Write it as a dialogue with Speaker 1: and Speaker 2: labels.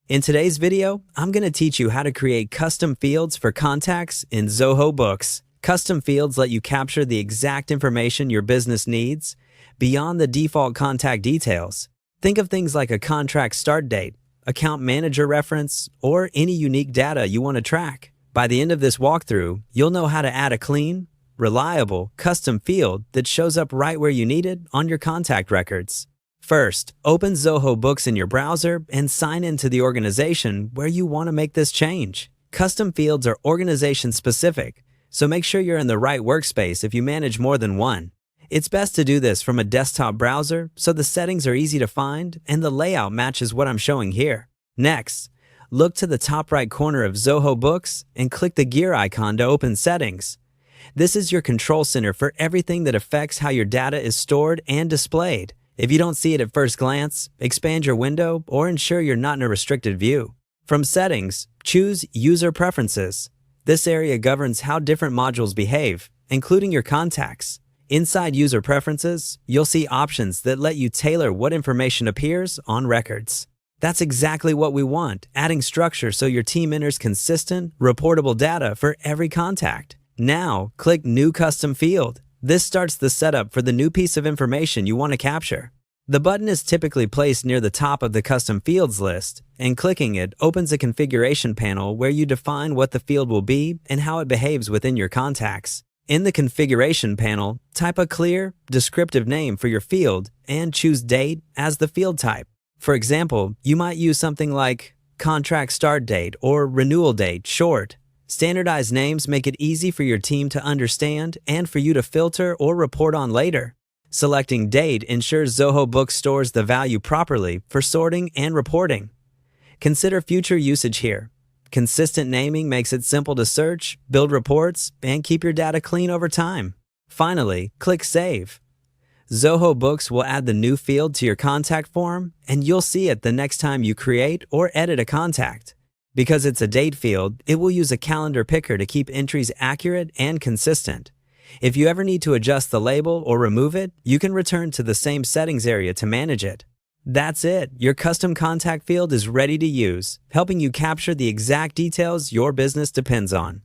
Speaker 1: In today's video, I'm going to teach you how to create custom fields for contacts in Zoho Books. Custom fields let you capture the exact information your business needs beyond the default contact details. Think of things like a contract start date, account manager reference, or any unique data you want to track. By the end of this walkthrough, you'll know how to add a clean, reliable, custom field that shows up right where you need it on your contact records. First, open Zoho Books in your browser and sign into the organization where you want to make this change. Custom fields are organization-specific, so make sure you're in the right workspace if you manage more than one. It's best to do this from a desktop browser so the settings are easy to find and the layout matches what I'm showing here. Next, look to the top right corner of Zoho Books and click the gear icon to open Settings. This is your control center for everything that affects how your data is stored and displayed. If you don't see it at first glance, expand your window or ensure you're not in a restricted view. From Settings, choose User Preferences. This area governs how different modules behave, including your contacts. Inside User Preferences, you'll see options that let you tailor what information appears on records. That's exactly what we want, adding structure so your team enters consistent, reportable data for every contact. Now, click New Custom Field. This starts the setup for the new piece of information you want to capture. The button is typically placed near the top of the Custom Fields list, and clicking it opens a configuration panel where you define what the field will be and how it behaves within your contacts. In the configuration panel, type a clear, descriptive name for your field and choose Date as the field type. For example, you might use something like Contract Start Date or Renewal Date short. Standardized names make it easy for your team to understand and for you to filter or report on later. Selecting Date ensures Zoho Books stores the value properly for sorting and reporting. Consider future usage here. Consistent naming makes it simple to search, build reports, and keep your data clean over time. Finally, click Save. Zoho Books will add the new field to your contact form, and you'll see it the next time you create or edit a contact. Because it's a date field, it will use a calendar picker to keep entries accurate and consistent. If you ever need to adjust the label or remove it, you can return to the same settings area to manage it. That's it. Your custom contact field is ready to use, helping you capture the exact details your business depends on.